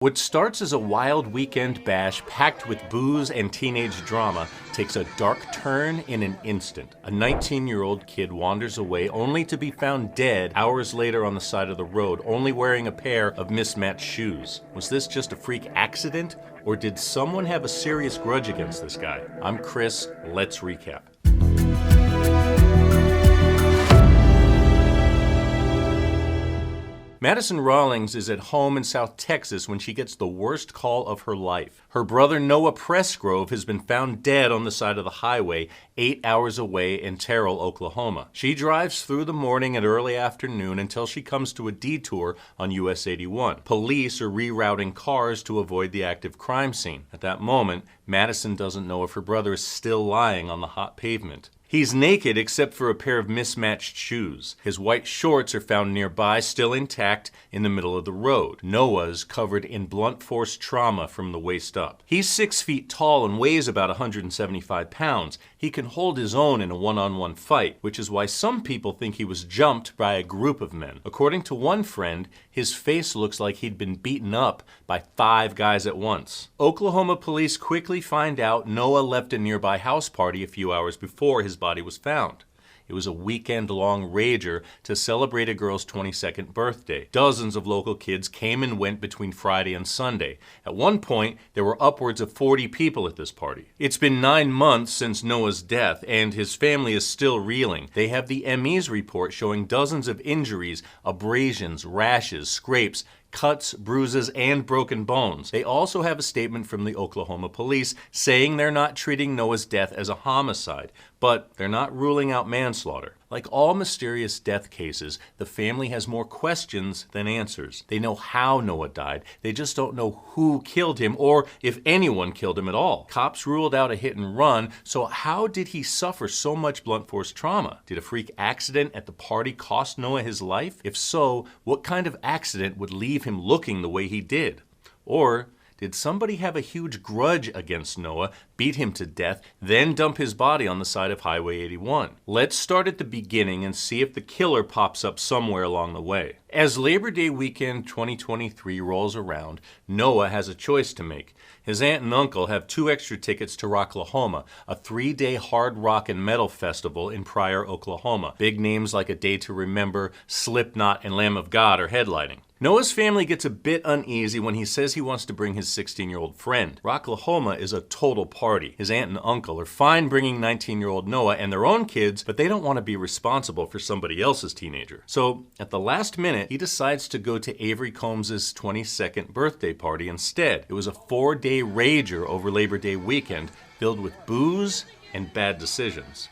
What starts as a wild weekend bash packed with booze and teenage drama takes a dark turn in an instant. A 19-year-old kid wanders away only to be found dead hours later on the side of the road, only wearing a pair of mismatched shoes. Was this just a freak accident, or did someone have a serious grudge against this guy? I'm Chris, let's recap. Madison Rawlings is at home in South Texas when she gets the worst call of her life. Her brother Noah Presgrove has been found dead on the side of the highway 8 hours away in Terrell, Oklahoma. She drives through the morning and early afternoon until she comes to a detour on US 81. Police are rerouting cars to avoid the active crime scene. At that moment, Madison doesn't know if her brother is still lying on the hot pavement. He's naked except for a pair of mismatched shoes. His white shorts are found nearby, still intact, in the middle of the road. Noah's covered in blunt force trauma from the waist up. He's 6 feet tall and weighs about 175 pounds. He can hold his own in a one-on-one fight, which is why some people think he was jumped by a group of men. According to one friend, his face looks like he'd been beaten up by 5 guys at once. Oklahoma police quickly find out Noah left a nearby house party a few hours before his body was found. It was a weekend-long rager to celebrate a girl's 22nd birthday. Dozens of local kids came and went between Friday and Sunday. At one point, there were upwards of 40 people at this party. It's been 9 months since Noah's death, and his family is still reeling. They have the ME's report showing dozens of injuries, abrasions, rashes, scrapes, cuts, bruises, and broken bones. They also have a statement from the Oklahoma police saying they're not treating Noah's death as a homicide, but they're not ruling out manslaughter. Like all mysterious death cases, the family has more questions than answers. They know how Noah died. They just don't know who killed him or if anyone killed him at all. Cops ruled out a hit and run, so how did he suffer so much blunt force trauma? Did a freak accident at the party cost Noah his life? If so, what kind of accident would leave him looking the way he did? Or did somebody have a huge grudge against Noah, beat him to death, then dump his body on the side of Highway 81? Let's start at the beginning and see if the killer pops up somewhere along the way. As Labor Day weekend 2023 rolls around, Noah has a choice to make. His aunt and uncle have 2 extra tickets to Rocklahoma, a 3-day hard rock and metal festival in Pryor, Oklahoma. Big names like A Day to Remember, Slipknot, and Lamb of God are headlining. Noah's family gets a bit uneasy when he says he wants to bring his 16-year-old friend. Rocklahoma is a total party. His aunt and uncle are fine bringing 19-year-old Noah and their own kids, but they don't want to be responsible for somebody else's teenager. So, at the last minute, he decides to go to Avery Combs' 22nd birthday party instead. It was a 4-day rager over Labor Day weekend filled with booze and bad decisions.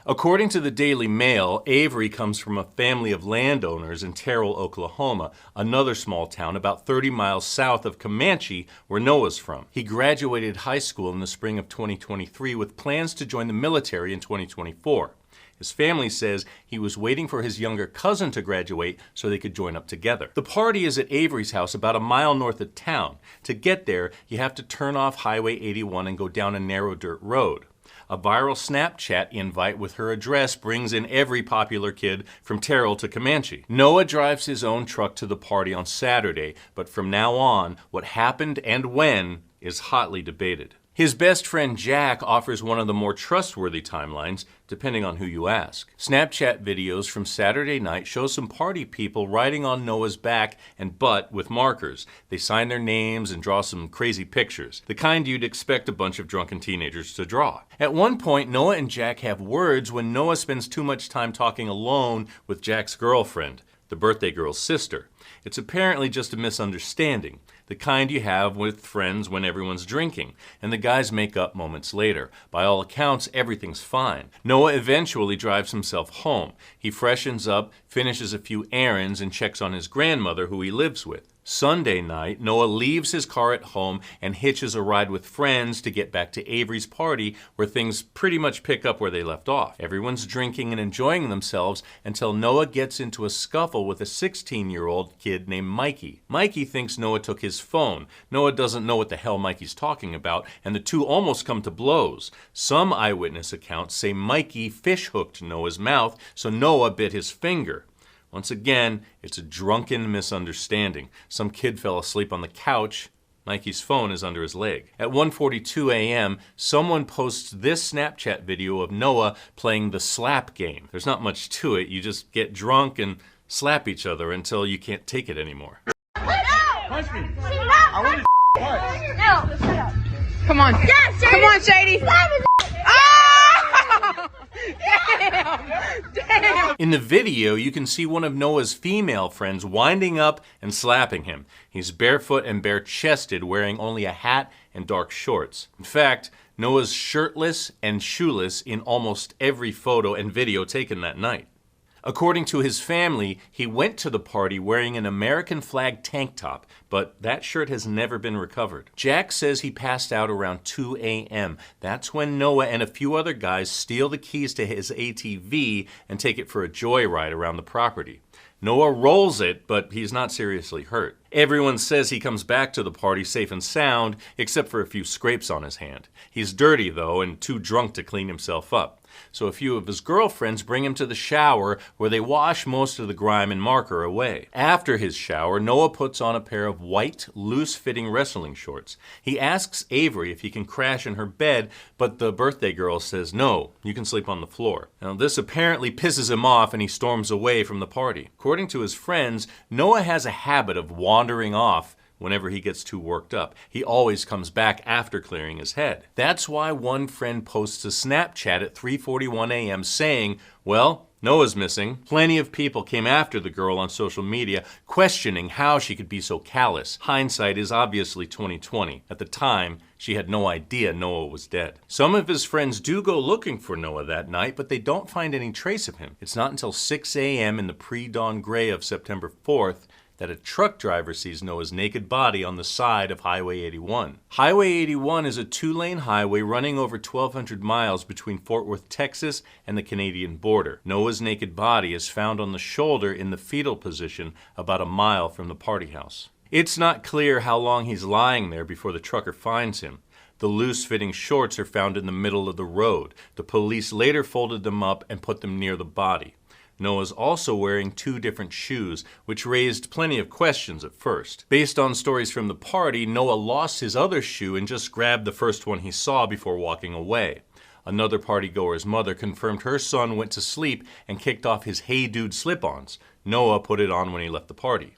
According to the Daily Mail, Avery comes from a family of landowners in Terrell, Oklahoma, another small town about 30 miles south of Comanche, where Noah's from. He graduated high school in the spring of 2023 with plans to join the military in 2024. His family says he was waiting for his younger cousin to graduate so they could join up together. The party is at Avery's house about a mile north of town. To get there, you have to turn off Highway 81 and go down a narrow dirt road. A viral Snapchat invite with her address brings in every popular kid from Terrell to Comanche. Noah drives his own truck to the party on Saturday, but from now on, what happened and when is hotly debated. His best friend Jack offers one of the more trustworthy timelines, depending on who you ask. Snapchat videos from Saturday night show some party people riding on Noah's back and butt with markers. They sign their names and draw some crazy pictures, the kind you'd expect a bunch of drunken teenagers to draw. At one point, Noah and Jack have words when Noah spends too much time talking alone with Jack's girlfriend, the birthday girl's sister. It's apparently just a misunderstanding, the kind you have with friends when everyone's drinking, and the guys make up moments later. By all accounts, everything's fine. Noah eventually drives himself home. He freshens up, finishes a few errands, and checks on his grandmother, who he lives with. Sunday night, Noah leaves his car at home and hitches a ride with friends to get back to Avery's party, where things pretty much pick up where they left off. Everyone's drinking and enjoying themselves until Noah gets into a scuffle with a 16-year-old kid named Mikey. Mikey thinks Noah took his phone. Noah doesn't know what the hell Mikey's talking about, and the two almost come to blows. Some eyewitness accounts say Mikey fish-hooked Noah's mouth, so Noah bit his finger. Once again, it's a drunken misunderstanding. Some kid fell asleep on the couch Mikey's phone is under his leg. At 1:42 a.m., someone posts this Snapchat video of Noah playing the slap game. There's not much to it. You just get drunk and slap each other until you can't take it anymore. Punch me. I want to what? No, shut up. Come on. Yes, Shady. Come on, Shady. Oh! Damn. In the video, you can see one of Noah's female friends winding up and slapping him. He's barefoot and bare-chested, wearing only a hat and dark shorts. In fact, Noah's shirtless and shoeless in almost every photo and video taken that night. According to his family, he went to the party wearing an American flag tank top, but that shirt has never been recovered. Jack says he passed out around 2 a.m. That's when Noah and a few other guys steal the keys to his ATV and take it for a joyride around the property. Noah rolls it, but he's not seriously hurt. Everyone says he comes back to the party safe and sound, except for a few scrapes on his hand. He's dirty, though, and too drunk to clean himself up. So a few of his girlfriends bring him to the shower, where they wash most of the grime and marker away. After his shower, Noah puts on a pair of white, loose-fitting wrestling shorts. He asks Avery if he can crash in her bed, but the birthday girl says, no, you can sleep on the floor. Now, this apparently pisses him off, and he storms away from the party. According to his friends, Noah has a habit of wandering off whenever he gets too worked up. He always comes back after clearing his head. That's why one friend posts a Snapchat at 3:41 a.m. saying, well, Noah's missing. Plenty of people came after the girl on social media, questioning how she could be so callous. Hindsight is obviously 20/20. At the time, she had no idea Noah was dead. Some of his friends do go looking for Noah that night, but they don't find any trace of him. It's not until 6 a.m. in the pre-dawn gray of September 4th that a truck driver sees Noah's naked body on the side of Highway 81. Highway 81 is a two-lane highway running over 1,200 miles between Fort Worth, Texas and the Canadian border. Noah's naked body is found on the shoulder in the fetal position about a mile from the party house. It's not clear how long he's lying there before the trucker finds him. The loose-fitting shorts are found in the middle of the road. The police later folded them up and put them near the body. Noah's also wearing two different shoes, which raised plenty of questions at first. Based on stories from the party, Noah lost his other shoe and just grabbed the first one he saw before walking away. Another partygoer's mother confirmed her son went to sleep and kicked off his Hey Dude slip-ons. Noah put it on when he left the party.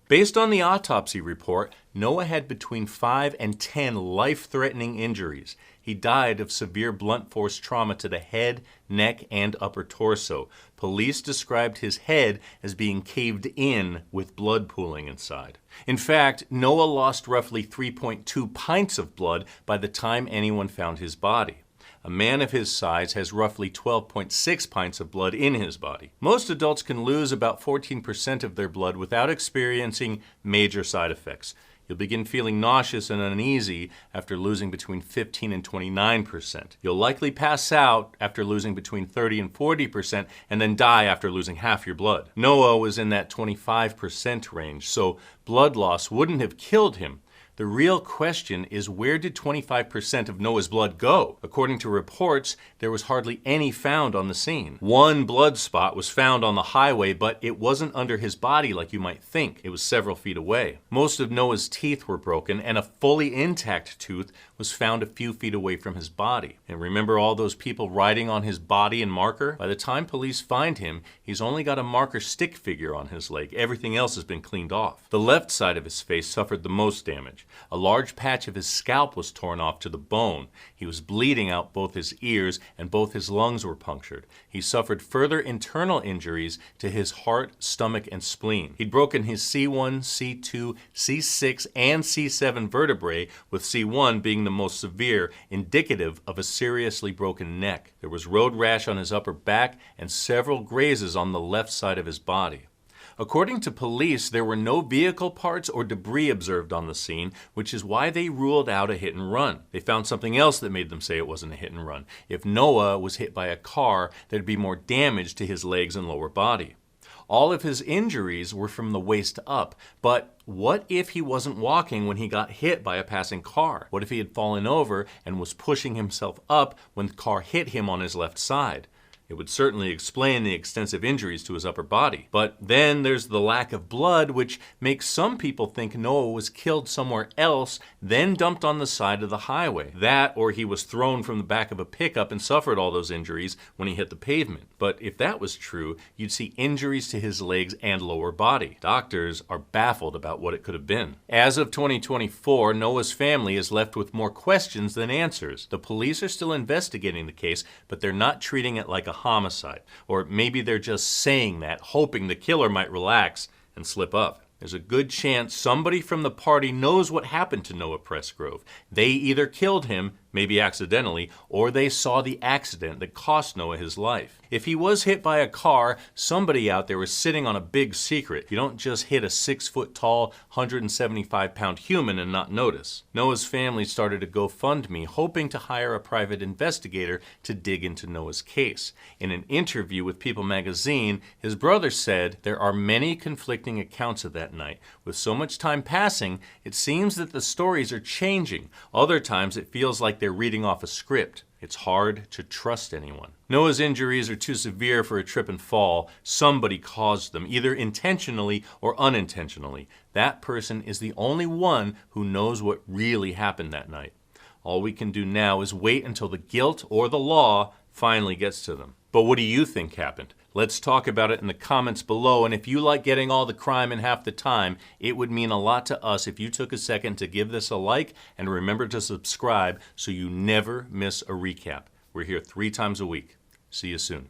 Based on the autopsy report, Noah had between 5 and 10 life-threatening injuries. He died of severe blunt force trauma to the head, neck, and upper torso. Police described his head as being caved in with blood pooling inside. In fact, Noah lost roughly 3.2 pints of blood by the time anyone found his body. A man of his size has roughly 12.6 pints of blood in his body. Most adults can lose about 14% of their blood without experiencing major side effects. You'll begin feeling nauseous and uneasy after losing between 15 and 29%. You'll likely pass out after losing between 30 and 40% and then die after losing half your blood. Noah was in that 25% range, so blood loss wouldn't have killed him. The real question is, where did 25% of Noah's blood go? According to reports, there was hardly any found on the scene. One blood spot was found on the highway, but it wasn't under his body like you might think. It was several feet away. Most of Noah's teeth were broken, and a fully intact tooth was found a few feet away from his body. And remember all those people riding on his body and marker? By the time police find him, he's only got a marker stick figure on his leg. Everything else has been cleaned off. The left side of his face suffered the most damage. A large patch of his scalp was torn off to the bone. He was bleeding out both his ears, and both his lungs were punctured. He suffered further internal injuries to his heart, stomach, and spleen. He'd broken his C1, C2, C6, and C7 vertebrae, with C1 being the most severe, indicative of a seriously broken neck. There was road rash on his upper back and several grazes on the left side of his body. According to police, there were no vehicle parts or debris observed on the scene, which is why they ruled out a hit and run. They found something else that made them say it wasn't a hit and run. If Noah was hit by a car, there'd be more damage to his legs and lower body. All of his injuries were from the waist up, but what if he wasn't walking when he got hit by a passing car? What if he had fallen over and was pushing himself up when the car hit him on his left side? It would certainly explain the extensive injuries to his upper body. But then there's the lack of blood, which makes some people think Noah was killed somewhere else, then dumped on the side of the highway. That, or he was thrown from the back of a pickup and suffered all those injuries when he hit the pavement. But if that was true, you'd see injuries to his legs and lower body. Doctors are baffled about what it could have been. As of 2024, Noah's family is left with more questions than answers. The police are still investigating the case, but they're not treating it like a homicide. Or maybe they're just saying that, hoping the killer might relax and slip up. There's a good chance somebody from the party knows what happened to Noah Presgrove. They either killed him, maybe accidentally, or they saw the accident that cost Noah his life. If he was hit by a car, somebody out there was sitting on a big secret. You don't just hit a 6-foot-tall, 175-pound human and not notice. Noah's family started a GoFundMe, hoping to hire a private investigator to dig into Noah's case. In an interview with People magazine, his brother said, "There are many conflicting accounts of that night. With so much time passing, it seems that the stories are changing. Other times it feels like they're reading off a script. It's hard to trust anyone." Noah's injuries are too severe for a trip and fall. Somebody caused them, either intentionally or unintentionally. That person is the only one who knows what really happened that night. All we can do now is wait until the guilt or the law finally gets to them. But what do you think happened? Let's talk about it in the comments below, and if you like getting all the crime in half the time, it would mean a lot to us if you took a second to give this a like and remember to subscribe so you never miss a recap. We're here 3 times a week. See you soon.